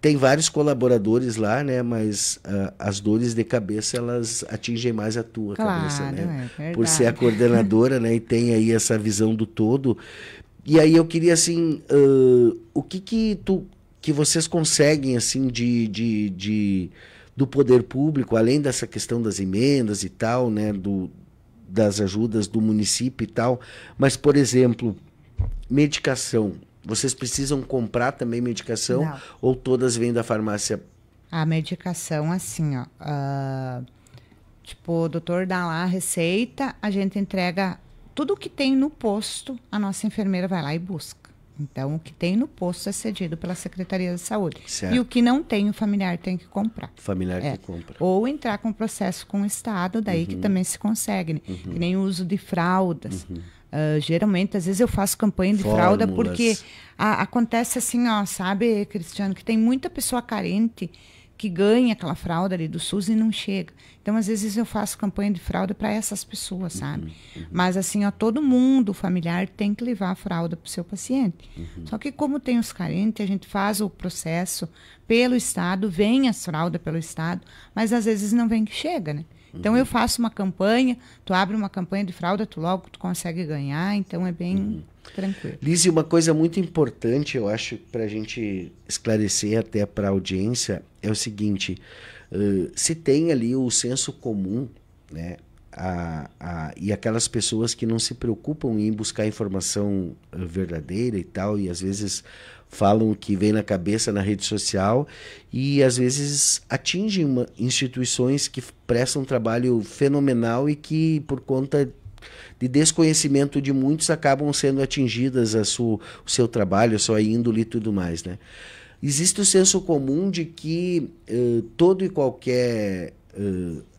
tem vários colaboradores lá, né, mas as dores de cabeça, elas atingem mais a tua cabeça, né, por ser a coordenadora, né, e tem aí essa visão do todo. E aí eu queria, assim, o que vocês conseguem, assim, do poder público, além dessa questão das emendas e tal, né, das ajudas do município e tal, mas, por exemplo, medicação. vocês precisam comprar também medicação? Não. Ou todas vêm da farmácia? A medicação, assim, ó. Tipo, o doutor dá lá a receita, a gente entrega tudo que tem no posto, a nossa enfermeira vai lá e busca. Então, o que tem no posto é cedido pela Secretaria de Saúde. Certo. E o que não tem, o familiar tem que comprar. O familiar que compra. Ou entrar com processo com o Estado, daí que também se consegue. Né? Que nem o uso de fraldas. Geralmente, às vezes eu faço campanha de fralda porque acontece assim, ó, sabe, Cristiano, que tem muita pessoa carente que ganha aquela fralda ali do SUS e não chega. Então, às vezes eu faço campanha de fralda para essas pessoas, sabe? Mas assim, ó, todo mundo, o familiar, tem que levar a fralda para o seu paciente. Só que como tem os carentes, a gente faz o processo pelo Estado, vem as fraldas pelo Estado, mas às vezes não vem que chega, né? Então, eu faço uma campanha, tu abre uma campanha de fralda, tu consegue ganhar, então é bem tranquilo. Lise, uma coisa muito importante, eu acho, para a gente esclarecer até para a audiência, é o seguinte, se tem ali o senso comum, né, e aquelas pessoas que não se preocupam em buscar informação verdadeira e tal, e às vezes falam o que vem na cabeça na rede social e às vezes atingem instituições que prestam um trabalho fenomenal e que por conta de desconhecimento de muitos acabam sendo atingidas o seu trabalho, a sua índole e tudo mais, né? Existe o senso comum de que todo e qualquer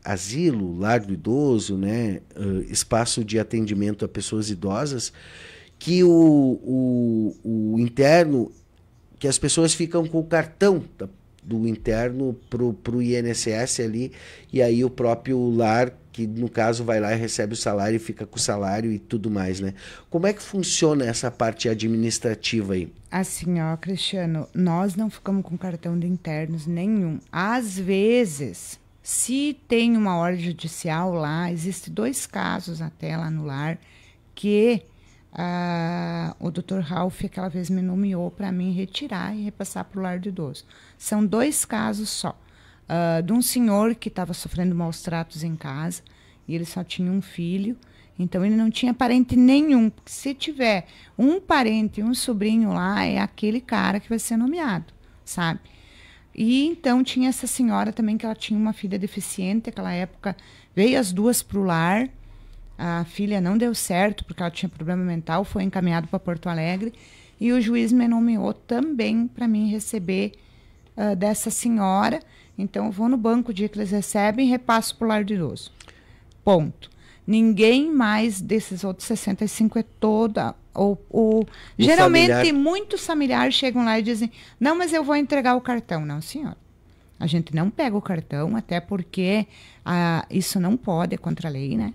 asilo, lar do idoso, né, espaço de atendimento a pessoas idosas, que o interno, que as pessoas ficam com o cartão do interno pro INSS ali, e aí o próprio lar, que no caso vai lá e recebe o salário e fica com o salário e tudo mais, né? Como é que funciona essa parte administrativa aí? Assim, ó, Cristiano, nós não ficamos com cartão de internos nenhum. Às vezes, se tem uma ordem judicial lá, existem 2 casos até lá no lar, que o Dr. Ralph aquela vez me nomeou para mim retirar e repassar para o lar do idoso. São 2 casos só. De um senhor que estava sofrendo maus tratos em casa e ele só tinha um filho, então ele não tinha parente nenhum. Porque se tiver um parente e um sobrinho lá, é aquele cara que vai ser nomeado, sabe? E então tinha essa senhora também que ela tinha uma filha deficiente, naquela época veio as 2 para o lar. A filha não deu certo porque ela tinha problema mental, foi encaminhado para Porto Alegre e o juiz me nomeou também para mim receber dessa senhora. Então, eu vou no banco o dia que eles recebem e repasso para o lar do idoso. Ponto. Ninguém mais desses outros 65 é toda... geralmente, familiar. Muitos familiares chegam lá e dizem, não, mas eu vou entregar o cartão. Não, senhora. A gente não pega o cartão, até porque isso não pode, é contra a lei, né?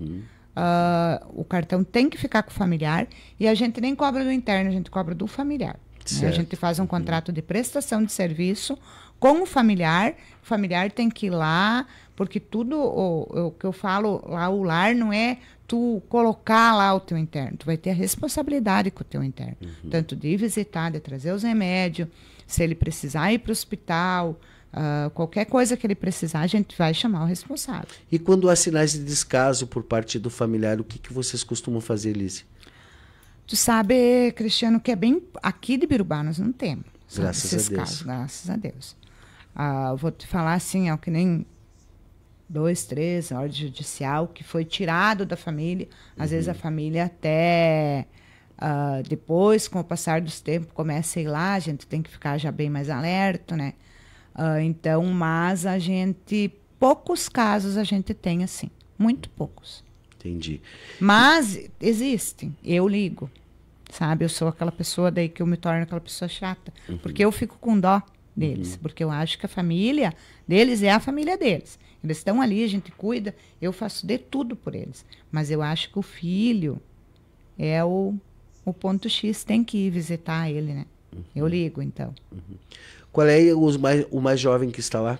O cartão tem que ficar com o familiar e a gente nem cobra do interno, a gente cobra do familiar. Né? A gente faz um contrato de prestação de serviço com o familiar tem que ir lá, porque tudo o que eu falo lá, o lar não é tu colocar lá o teu interno, tu vai ter a responsabilidade com o teu interno, tanto de visitar, de trazer os remédios, se ele precisar ir para o hospital, qualquer coisa que ele precisar, a gente vai chamar o responsável. E quando há sinais de descaso por parte do familiar, o que vocês costumam fazer, Lise? Tu sabe, Cristiano, que é bem... Aqui de Birubá nós não temos. Graças a Deus. Casos, graças a Deus. Vou te falar assim, ó, que nem 2, 3, ordem judicial, que foi tirado da família. Às vezes a família até... depois, com o passar dos tempos, começa a ir lá, a gente tem que ficar já bem mais alerta, né? Então, mas a gente... Poucos casos a gente tem assim. Muito poucos. Entendi. Mas existem. Eu ligo. Sabe? Eu sou aquela pessoa daí que eu me torno aquela pessoa chata. Porque eu fico com dó deles. Porque eu acho que a família deles é a família deles. Eles estão ali, a gente cuida. Eu faço de tudo por eles. Mas eu acho que o filho é o ponto X. Tem que ir visitar ele, né? Eu ligo, então. Qual é o mais jovem que está lá?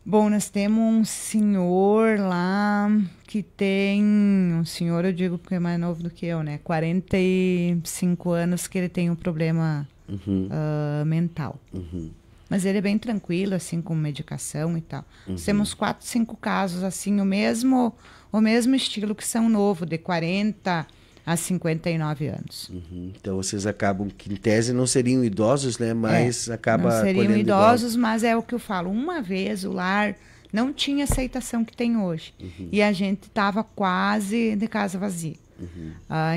Bom, nós temos um senhor lá que tem... Um senhor, eu digo porque é mais novo do que eu, né? 45 anos que ele tem um problema mental. Mas ele é bem tranquilo, assim, com medicação e tal. Nós temos 4, 5 casos, assim, o mesmo estilo que são novo, de 40 há 59 anos. Então vocês acabam, que em tese não seriam idosos, né? Mas acaba não seriam acolhendo idosos, igual. mas é o que eu falo. Uma vez o lar não tinha aceitação que tem hoje. E a gente estava quase de casa vazia.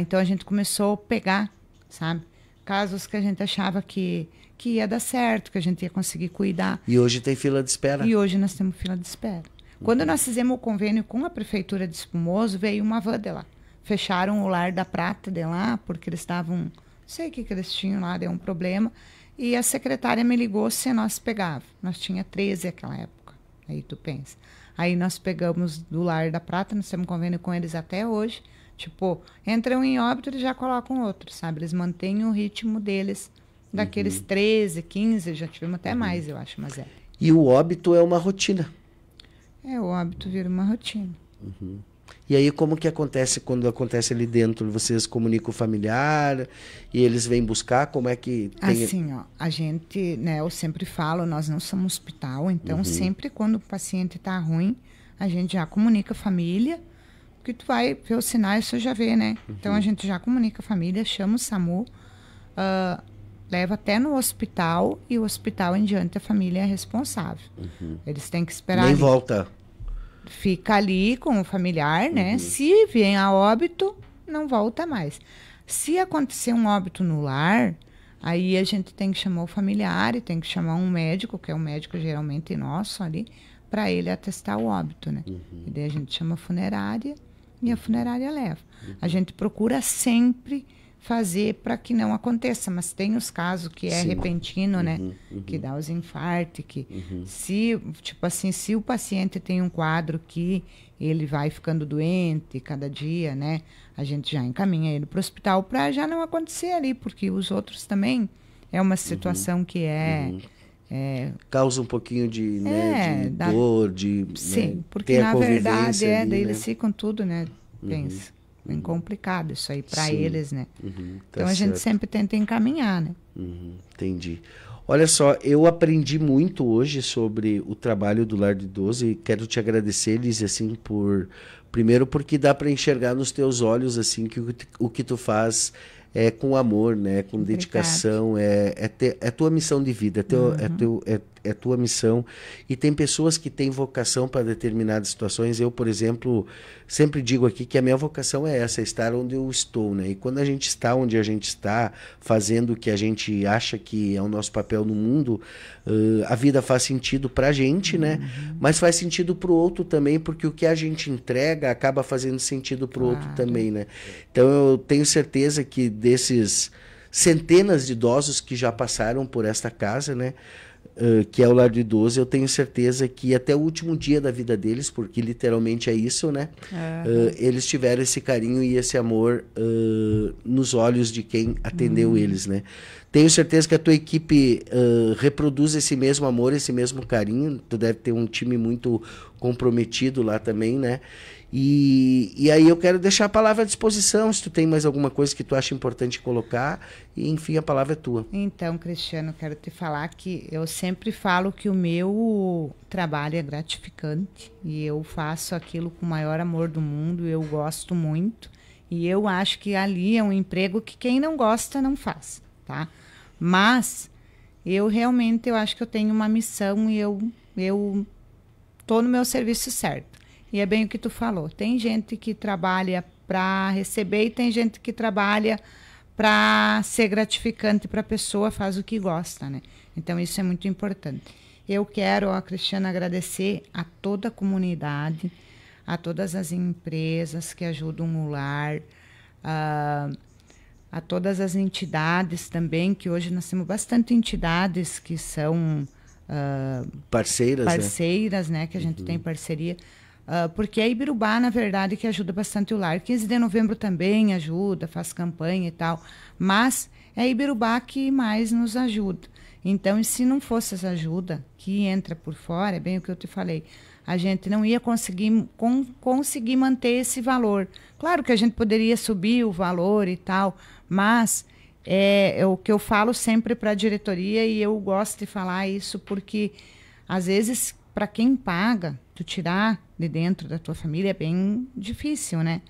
Então a gente começou a pegar, sabe? Casos que a gente achava que ia dar certo, que a gente ia conseguir cuidar. E hoje tem fila de espera. E hoje nós temos fila de espera. Quando nós fizemos o convênio com a Prefeitura de Espumoso, veio uma van de lá. Fecharam o Lar da Prata de lá, porque eles estavam... Não sei o que eles tinham lá, deu um problema. E a secretária me ligou se nós pegávamos. Nós tinha 13 naquela época. Aí tu pensa. Aí nós pegamos do Lar da Prata, nós temos convênio com eles até hoje. Tipo, entram em óbito, eles já colocam outro, sabe? Eles mantêm o ritmo deles, daqueles 13, 15, já tivemos até mais, eu acho, mas é. E o óbito é uma rotina. O óbito vira uma rotina. E aí como que acontece quando acontece ali dentro? Vocês comunicam o familiar e eles vêm buscar? Como é que tem... Assim, ó, a gente, né, eu sempre falo, nós não somos hospital, então sempre quando o paciente está ruim, a gente já comunica a família, porque tu vai ver os sinais, você já vê, né? Então a gente já comunica a família, chama o SAMU, leva até no hospital e o hospital em diante a família é responsável. Eles têm que esperar. Nem ali. volta. Fica ali com o familiar, né? Se vem a óbito, não volta mais. Se acontecer um óbito no lar, aí a gente tem que chamar o familiar e tem que chamar um médico, que é um médico geralmente nosso ali, para ele atestar o óbito, né? E daí a gente chama a funerária e a funerária leva. A gente procura sempre fazer para que não aconteça, mas tem os casos que é repentino, né? Que dá os infartos, que se, tipo assim, se o paciente tem um quadro que ele vai ficando doente cada dia, né? A gente já encaminha ele para o hospital para já não acontecer ali, porque os outros também é uma situação que causa um pouquinho de, né, de dor, de... Sim, né, porque na verdade ali, daí né? eles ficam tudo, né? Pensa. Bem complicado isso aí para eles, né? Então a gente sempre tenta encaminhar, né? Entendi. Olha só, eu aprendi muito hoje sobre o trabalho do Lar do Idoso e quero te agradecer, Liz, assim, primeiro porque dá para enxergar nos teus olhos, assim, que o que tu faz com amor, né? Com dedicação, é tua missão de vida, é tua missão. E tem pessoas que têm vocação para determinadas situações. Eu, por exemplo, sempre digo aqui que a minha vocação é essa, estar onde eu estou, né? E quando a gente está onde a gente está, fazendo o que a gente acha que é o nosso papel no mundo, a vida faz sentido para a gente, né? Mas faz sentido para o outro também, porque o que a gente entrega acaba fazendo sentido para o outro também, né? Então eu tenho certeza que desses centenas de idosos que já passaram por esta casa, né? Que é o Lar do Idoso, eu tenho certeza que até o último dia da vida deles, porque literalmente é isso, né? Eles tiveram esse carinho e esse amor nos olhos de quem atendeu eles, né? Tenho certeza que a tua equipe reproduz esse mesmo amor, esse mesmo carinho. Tu deve ter um time muito comprometido lá também, né? E aí eu quero deixar a palavra à disposição, se tu tem mais alguma coisa que tu acha importante colocar, e enfim, a palavra é tua. Então, Cristiano, quero te falar que eu sempre falo que o meu trabalho é gratificante e eu faço aquilo com o maior amor do mundo, eu gosto muito, e eu acho que ali é um emprego que quem não gosta não faz, tá? Mas eu realmente acho que eu tenho uma missão e eu tô no meu serviço certo. E é bem o que tu falou. Tem gente que trabalha para receber e tem gente que trabalha para ser gratificante para a pessoa, faz o que gosta, né? Então, isso é muito importante. Eu quero, Cristiana, agradecer a toda a comunidade, a todas as empresas que ajudam o lar, a todas as entidades também, que hoje nós temos bastante entidades que são parceiras, né? Que a gente tem parceria. Porque a Ibirubá, na verdade, que ajuda bastante o lar. 15 de novembro também ajuda, faz campanha e tal. Mas é a Ibirubá que mais nos ajuda. Então, e se não fosse essa ajuda que entra por fora, é bem o que eu te falei, a gente não ia conseguir manter esse valor. Claro que a gente poderia subir o valor e tal, mas é o que eu falo sempre para a diretoria, e eu gosto de falar isso porque, às vezes, para quem paga, tu tirar de dentro da tua família é bem difícil, né?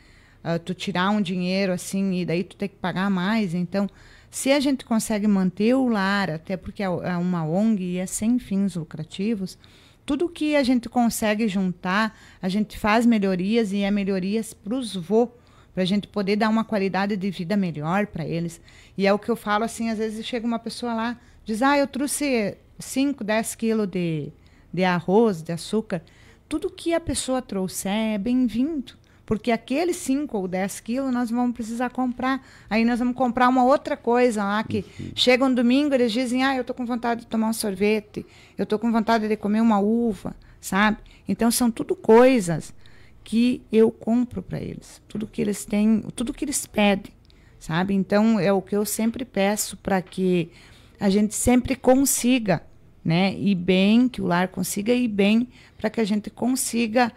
tu tirar um dinheiro assim e daí tu tem que pagar mais. Então, se a gente consegue manter o lar, até porque é uma ONG e é sem fins lucrativos, tudo que a gente consegue juntar, a gente faz melhorias e é melhorias para os vô, para a gente poder dar uma qualidade de vida melhor para eles. E é o que eu falo assim, às vezes chega uma pessoa lá, diz, eu trouxe 5, 10 quilos de arroz, de açúcar. Tudo que a pessoa trouxer é bem-vindo. Porque aqueles 5 ou 10 quilos nós vamos precisar comprar. Aí nós vamos comprar uma outra coisa lá, que chega um domingo, eles dizem, eu estou com vontade de tomar um sorvete, eu estou com vontade de comer uma uva, sabe? Então, são tudo coisas que eu compro para eles. Tudo que eles têm, tudo que eles pedem, sabe? Então, é o que eu sempre peço para que a gente sempre consiga, né? Ir bem, que o lar consiga ir bem, para que a gente consiga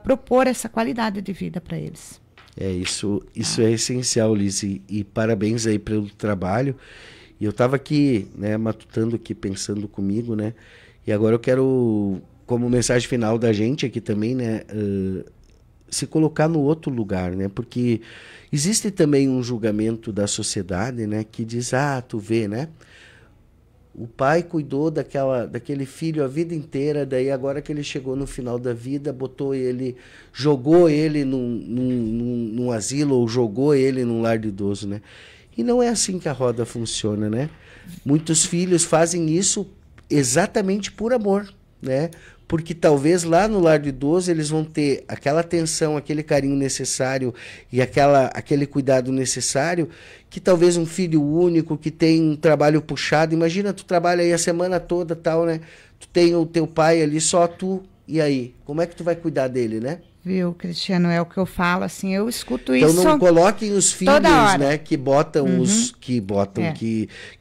propor essa qualidade de vida para eles. Isso é essencial, Liz, e parabéns aí pelo trabalho. E eu estava aqui, né, matutando aqui, pensando comigo, né, e agora eu quero, como mensagem final da gente aqui também, né, se colocar no outro lugar, né, porque existe também um julgamento da sociedade, né, que diz, tu vê, né, o pai cuidou daquele filho a vida inteira, daí agora que ele chegou no final da vida, jogou ele num asilo ou jogou ele num lar de idoso, né? E não é assim que a roda funciona, né? Muitos filhos fazem isso exatamente por amor, né? Porque talvez lá no lar do idoso eles vão ter aquela atenção, aquele carinho necessário e aquele cuidado necessário que talvez um filho único que tem um trabalho puxado, imagina, tu trabalha aí a semana toda, tal, né? Tu tem o teu pai ali, só tu, e aí? Como é que tu vai cuidar dele, né? Viu, Cristiano, é o que eu falo, assim, eu escuto então, isso. Então não coloquem os filhos, né, que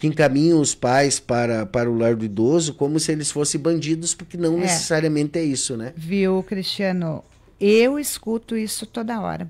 encaminham os pais para o lar do idoso como se eles fossem bandidos, porque não necessariamente é isso, né? Viu, Cristiano, eu escuto isso toda hora.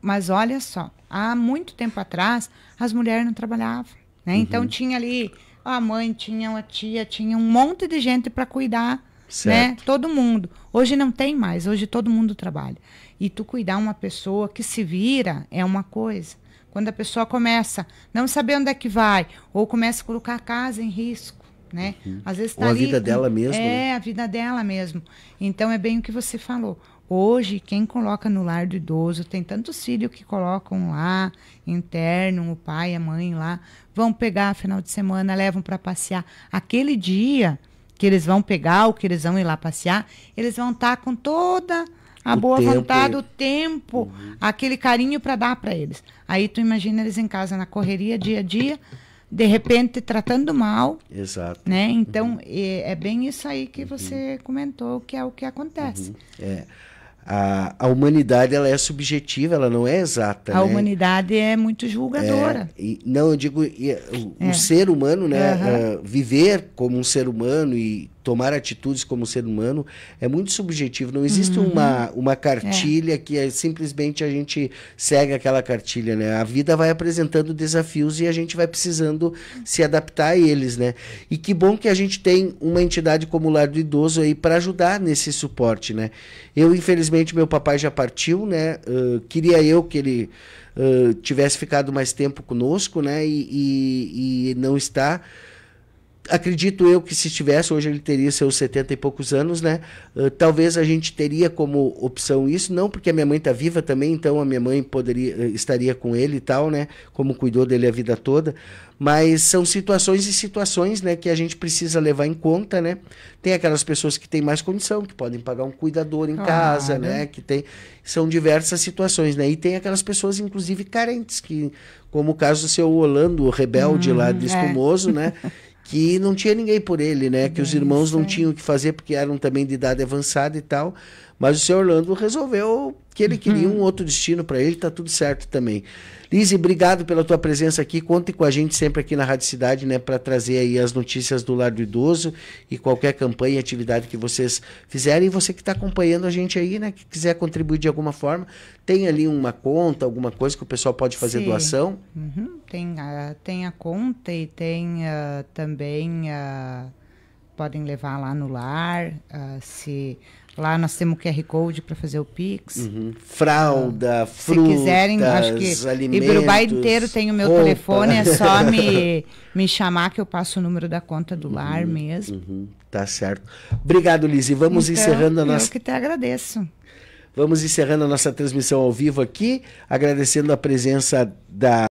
Mas olha só, há muito tempo atrás, as mulheres não trabalhavam, né? Então tinha ali a mãe, tinha a tia, tinha um monte de gente para cuidar, né? Todo mundo. Hoje não tem mais, hoje todo mundo trabalha. E tu cuidar uma pessoa que se vira é uma coisa. Quando a pessoa começa a não saber onde é que vai, ou começa a colocar a casa em risco, né? Às vezes tá ou ali, a vida dela mesmo. A vida dela mesmo. Então é bem o que você falou. Hoje, quem coloca no lar do idoso, tem tantos filhos que colocam lá, interno, o pai, a mãe lá, vão pegar final de semana, levam para passear. Aquele dia que eles vão pegar ou que eles vão ir lá passear, eles vão estar com toda a boa vontade, o tempo, aquele carinho para dar para eles. Aí tu imagina eles em casa na correria, dia a dia, de repente tratando mal. Exato. Né? Então, é bem isso aí que você comentou, que é o que acontece. A humanidade, ela é subjetiva, ela não é exata. A humanidade é muito julgadora. Não, eu digo, o ser humano, né, viver como um ser humano e tomar atitudes como um ser humano é muito subjetivo. Não existe uma cartilha que simplesmente a gente segue aquela cartilha, né? A vida vai apresentando desafios e a gente vai precisando se adaptar a eles, né? E que bom que a gente tem uma entidade como o Lar do Idoso aí para ajudar nesse suporte, né? Eu, infelizmente, meu papai já partiu, né? Queria eu que ele tivesse ficado mais tempo conosco, né? E não está. Acredito eu que se estivesse, hoje ele teria seus 70 e poucos anos, né? Talvez a gente teria como opção isso, não porque a minha mãe está viva também, então a minha mãe estaria com ele e tal, né? Como cuidou dele a vida toda, mas são situações e situações, né, que a gente precisa levar em conta, né? Tem aquelas pessoas que têm mais condição, que podem pagar um cuidador em casa, né? São diversas situações, né? E tem aquelas pessoas, inclusive, carentes, que, como o caso do seu Orlando, o rebelde lá de Espumoso, né? Que não tinha ninguém por ele, né? Que os irmãos não tinham o que fazer porque eram também de idade avançada e tal. Mas o seu Orlando resolveu que ele queria um outro destino para ele, tá tudo certo também. Lise, obrigado pela tua presença aqui. Conte com a gente sempre aqui na Rádio Cidade, né, para trazer aí as notícias do Lar do Idoso e qualquer campanha, atividade que vocês fizerem. E você que está acompanhando a gente aí, né, que quiser contribuir de alguma forma, tem ali uma conta, alguma coisa que o pessoal pode fazer doação? Tem a conta e tem também... podem levar lá no lar, se Lá nós temos o QR Code para fazer o Pix. Fralda, Se frutas, quiserem, acho que alimentos, Ibirubá inteiro tem o meu roupa. telefone, é só me chamar que eu passo o número da conta do lar mesmo. Tá certo. Obrigado, Lise. Vamos encerrando a nossa... Eu que te agradeço. Vamos encerrando a nossa transmissão ao vivo aqui, agradecendo a presença da